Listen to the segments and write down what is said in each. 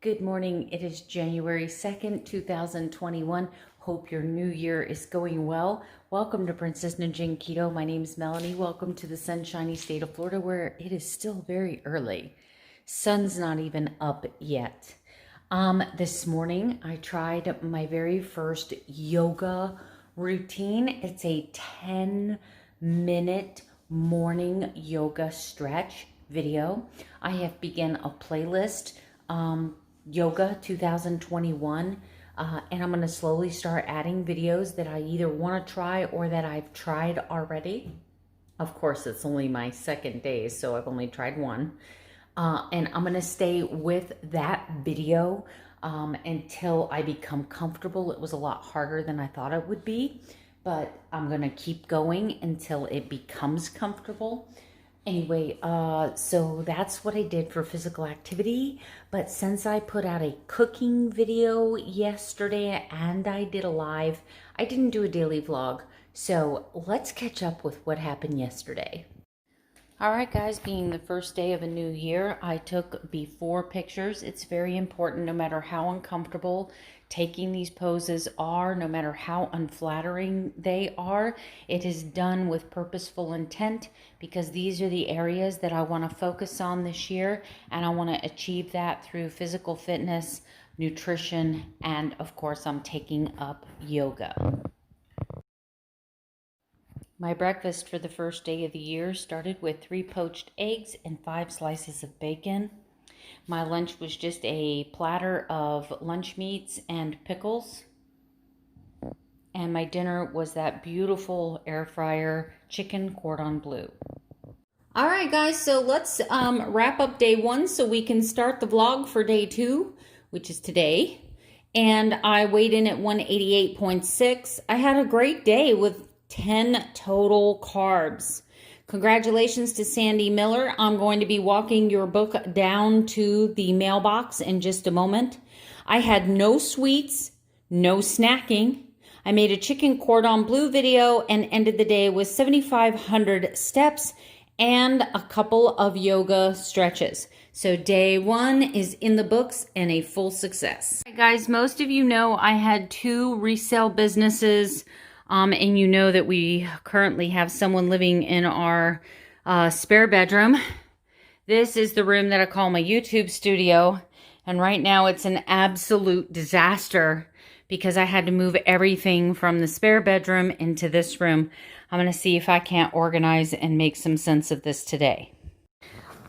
Good morning. It is January 2nd, 2021. Hope your new year is going well. Welcome to Princess Ninja Keto. My name is Melanie. Welcome to the sunshiny state of Florida where it is still very early. Sun's not even up yet. This morning I tried my very first yoga routine. It's a 10-minute morning yoga stretch video. I have begun a playlist, Yoga 2021, and I'm going to slowly start adding videos that I either want to try or that I've tried already. Of course, it's only my second day, so I've only tried one. And I'm going to stay with that video until I become comfortable. It was a lot harder than I thought it would be, but I'm going to keep going until it becomes comfortable. Anyway, so that's what I did for physical activity. But since I put out a cooking video yesterday and I did a live, I didn't do a daily vlog. So let's catch up with what happened yesterday. All right, guys, being the first day of a new year, I took before pictures. It's very important, no matter how uncomfortable taking these poses are, no matter how unflattering they are, it is done with purposeful intent because these are the areas that I want to focus on this year, and I want to achieve that through physical fitness, nutrition, and of course, I'm taking up yoga. My breakfast for the first day of the year started with 3 poached eggs and 5 slices of bacon. My lunch was just a platter of lunch meats and pickles. And my dinner was that beautiful air fryer chicken cordon bleu. All right, guys, so let's wrap up day 1 so we can start the vlog for day 2, which is today. And I weighed in at 188.6. I had a great day with 10 total carbs. Congratulations to Sandy Miller. I'm going to be walking your book down to the mailbox in just a moment. I had no sweets, no snacking. I made a chicken cordon bleu video and ended the day with 7,500 steps and a couple of yoga stretches. So day 1 is in the books and a full success. Hey guys, most of you know I had 2 resale businesses. And you know that we currently have someone living in our spare bedroom. This is the room that I call my YouTube studio. And right now it's an absolute disaster because I had to move everything from the spare bedroom into this room. I'm going to see if I can't organize and make some sense of this today.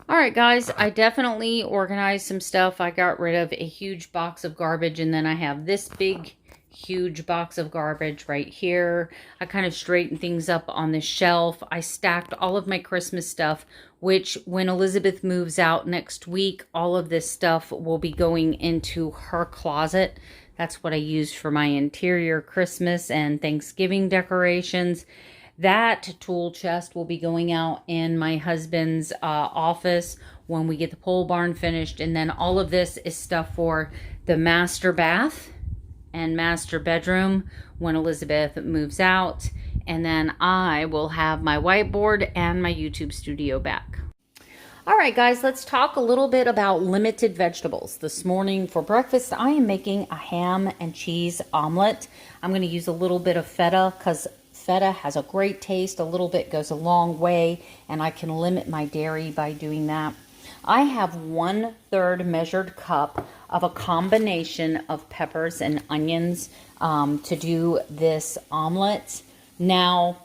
All right, guys, I definitely organized some stuff. I got rid of a huge box of garbage, and then I have this big huge box of garbage right here. I kind of straightened things up on the shelf. I stacked all of my Christmas stuff, which when Elizabeth moves out next week, all of this stuff will be going into her closet. That's what I used for my interior Christmas and Thanksgiving decorations. That tool chest will be going out in my husband's office when we get the pole barn finished. And then all of this is stuff for the master bath and master bedroom when Elizabeth moves out. And then I will have my whiteboard and my YouTube studio back. All right, guys, let's talk a little bit about limited vegetables. This morning for breakfast, I am making a ham and cheese omelet. I'm going to use a little bit of feta because feta has a great taste. A little bit goes a long way, and I can limit my dairy by doing that. I have 1/3 measured cup of a combination of peppers and onions to do this omelet. Now,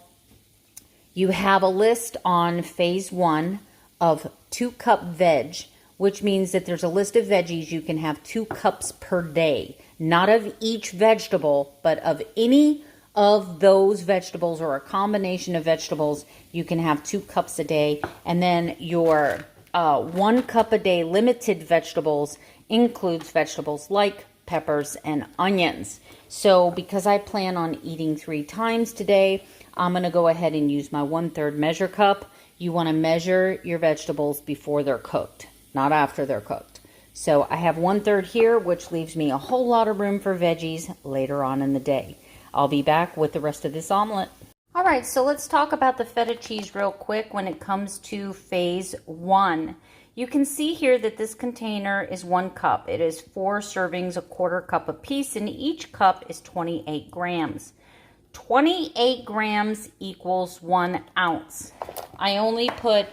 you have a list on phase 1 of 2 cup veg, which means that there's a list of veggies you can have 2 cups per day. Not of each vegetable, but of any of those vegetables or a combination of vegetables, you can have 2 cups a day. And then your 1 cup a day limited vegetables includes vegetables like peppers and onions. So because I plan on eating 3 times today, I'm going to go ahead and use my 1/3 measure cup. You want to measure your vegetables before they're cooked, not after they're cooked. So I have 1/3 here, which leaves me a whole lot of room for veggies later on in the day. I'll be back with the rest of this omelet. All right, so let's talk about the feta cheese real quick when it comes to phase 1. You can see here that this container is 1 cup. It is 4 servings, a 1/4 cup apiece, and each cup is 28 grams. 28 grams equals 1 ounce. I only put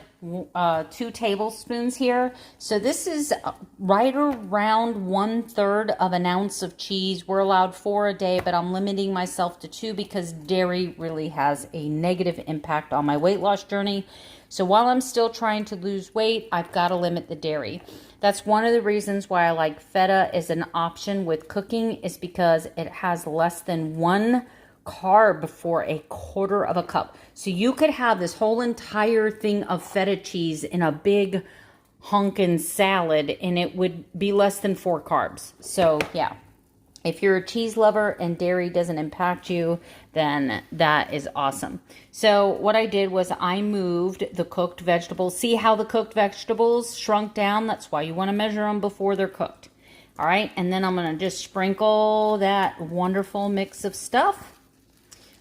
2 tablespoons here. So this is right around 1/3 of an ounce of cheese. We're allowed 4 a day, but I'm limiting myself to 2 because dairy really has a negative impact on my weight loss journey. So while I'm still trying to lose weight, I've got to limit the dairy. That's one of the reasons why I like feta as an option with cooking, is because it has less than 1 carb for a 1/4 of a cup. So you could have this whole entire thing of feta cheese in a big honkin' salad and it would be less than 4 carbs. So yeah, if you're a cheese lover and dairy doesn't impact you, then that is awesome. So what I did was I moved the cooked vegetables. See how the cooked vegetables shrunk down? That's why you want to measure them before they're cooked. All right, and then I'm going to just sprinkle that wonderful mix of stuff.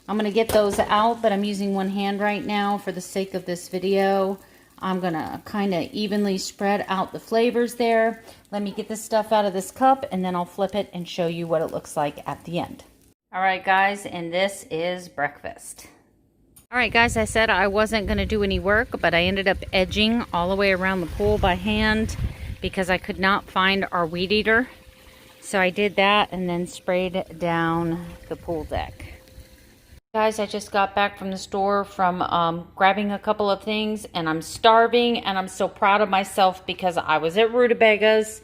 I'm going to get those out, but I'm using one hand right now for the sake of this video. I'm going to kind of evenly spread out the flavors there. Let me get this stuff out of this cup, and then I'll flip it and show you what it looks like at the end. All right, guys, and this is breakfast. All right, guys, I said I wasn't going to do any work, but I ended up edging all the way around the pool by hand because I could not find our weed eater. So I did that and then sprayed down the pool deck. Guys, I just got back from the store from grabbing a couple of things, and I'm starving, and I'm so proud of myself because I was at Rutabagas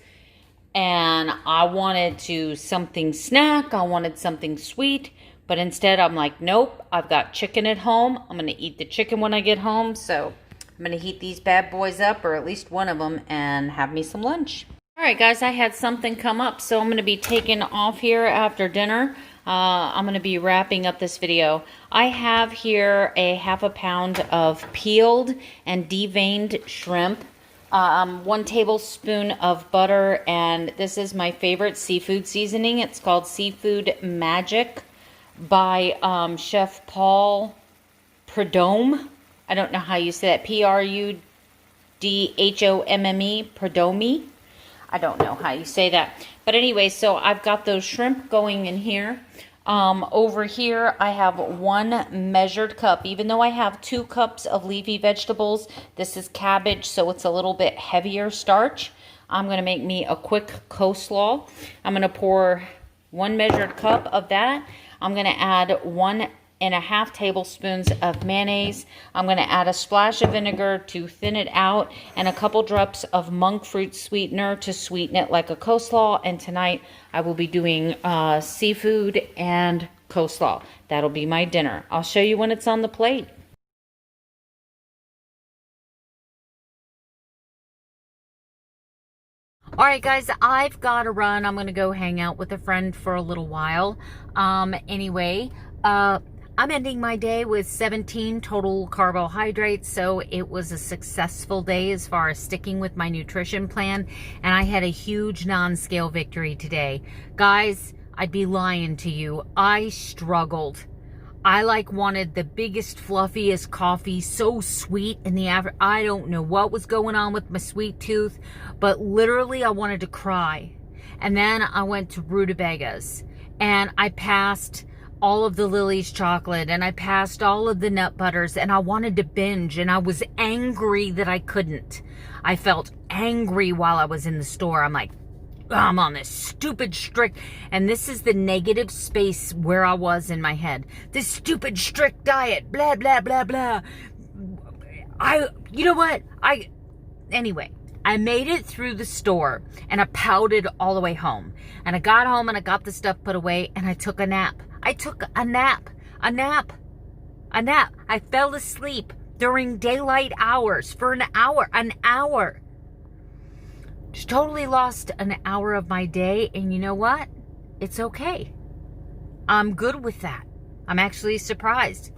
and I wanted something snack. I wanted something sweet, but instead I'm like, nope, I've got chicken at home. I'm going to eat the chicken when I get home. So I'm going to heat these bad boys up, or at least one of them, and have me some lunch. All right, guys, I had something come up, so I'm going to be taking off here after dinner. I'm going to be wrapping up this video. I have here a 1/2 pound of peeled and deveined shrimp, 1 tablespoon of butter, and this is my favorite seafood seasoning. It's called Seafood Magic by Chef Paul Prudhomme. I don't know how you say that. Prudhomme, Prudhomme. I don't know how you say that. But anyway, so I've got those shrimp going in here. Over here, I have 1 measured cup. Even though I have 2 cups of leafy vegetables, this is cabbage, so it's a little bit heavier starch. I'm going to make me a quick coleslaw. I'm going to pour 1 measured cup of that. I'm going to add 1.5 tablespoons of mayonnaise. I'm going to add a splash of vinegar to thin it out, and a couple drops of monk fruit sweetener to sweeten it like a coleslaw. And tonight I will be doing seafood and coleslaw. That'll be my dinner. I'll show you when it's on the plate. All right, guys, I've got to run. I'm going to go hang out with a friend for a little while. Anyway, I'm ending my day with 17 total carbohydrates, so it was a successful day as far as sticking with my nutrition plan, and I had a huge non-scale victory today. Guys, I'd be lying to you. I struggled. I wanted the biggest, fluffiest coffee, so sweet in the average. I don't know what was going on with my sweet tooth, but literally I wanted to cry. And then I went to Rutabagas, and I passed all of the Lily's chocolate, and I passed all of the nut butters, and I wanted to binge, and I was angry that I couldn't. I felt angry while I was in the store. I'm like, I'm on this stupid strict, and this is the negative space where I was in my head. This stupid strict diet, blah, blah, blah, blah. You know what? Anyway, I made it through the store, and I pouted all the way home. And I got home, and I got the stuff put away, and I took a nap. I took a nap. I fell asleep during daylight hours for an hour. Just totally lost an hour of my day, and you know what? It's okay. I'm good with that. I'm actually surprised.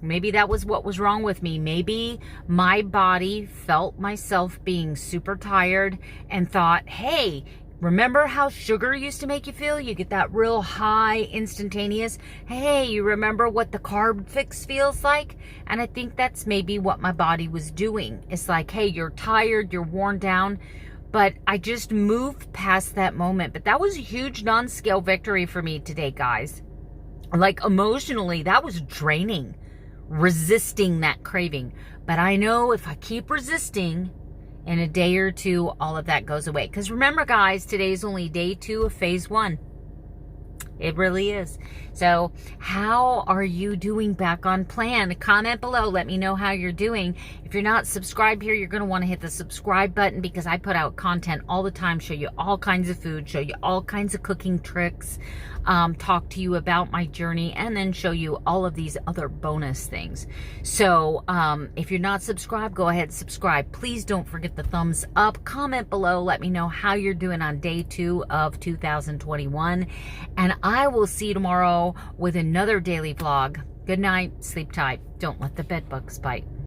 Maybe that was what was wrong with me. Maybe my body felt myself being super tired and thought, hey, Remember how sugar used to make you feel? You get that real high, instantaneous. Hey, you remember what the carb fix feels like? And I think that's maybe what my body was doing. It's like, hey, you're tired, you're worn down. But I just moved past that moment. But that was a huge non-scale victory for me today, guys. Like emotionally, that was draining, resisting that craving. But I know if I keep resisting, in a day or two, all of that goes away. Because remember, guys, today's only day 2 of phase 1. It really is. So how are you doing back on plan? Comment below. Let me know how you're doing. If you're not subscribed here, you're going to want to hit the subscribe button because I put out content all the time, show you all kinds of food, show you all kinds of cooking tricks, talk to you about my journey, and then show you all of these other bonus things. So if you're not subscribed, go ahead and subscribe. Please don't forget the thumbs up. Comment below. Let me know how you're doing on day 2 of 2021. And I will see you tomorrow with another daily vlog. Good night. Sleep tight. Don't let the bed bugs bite.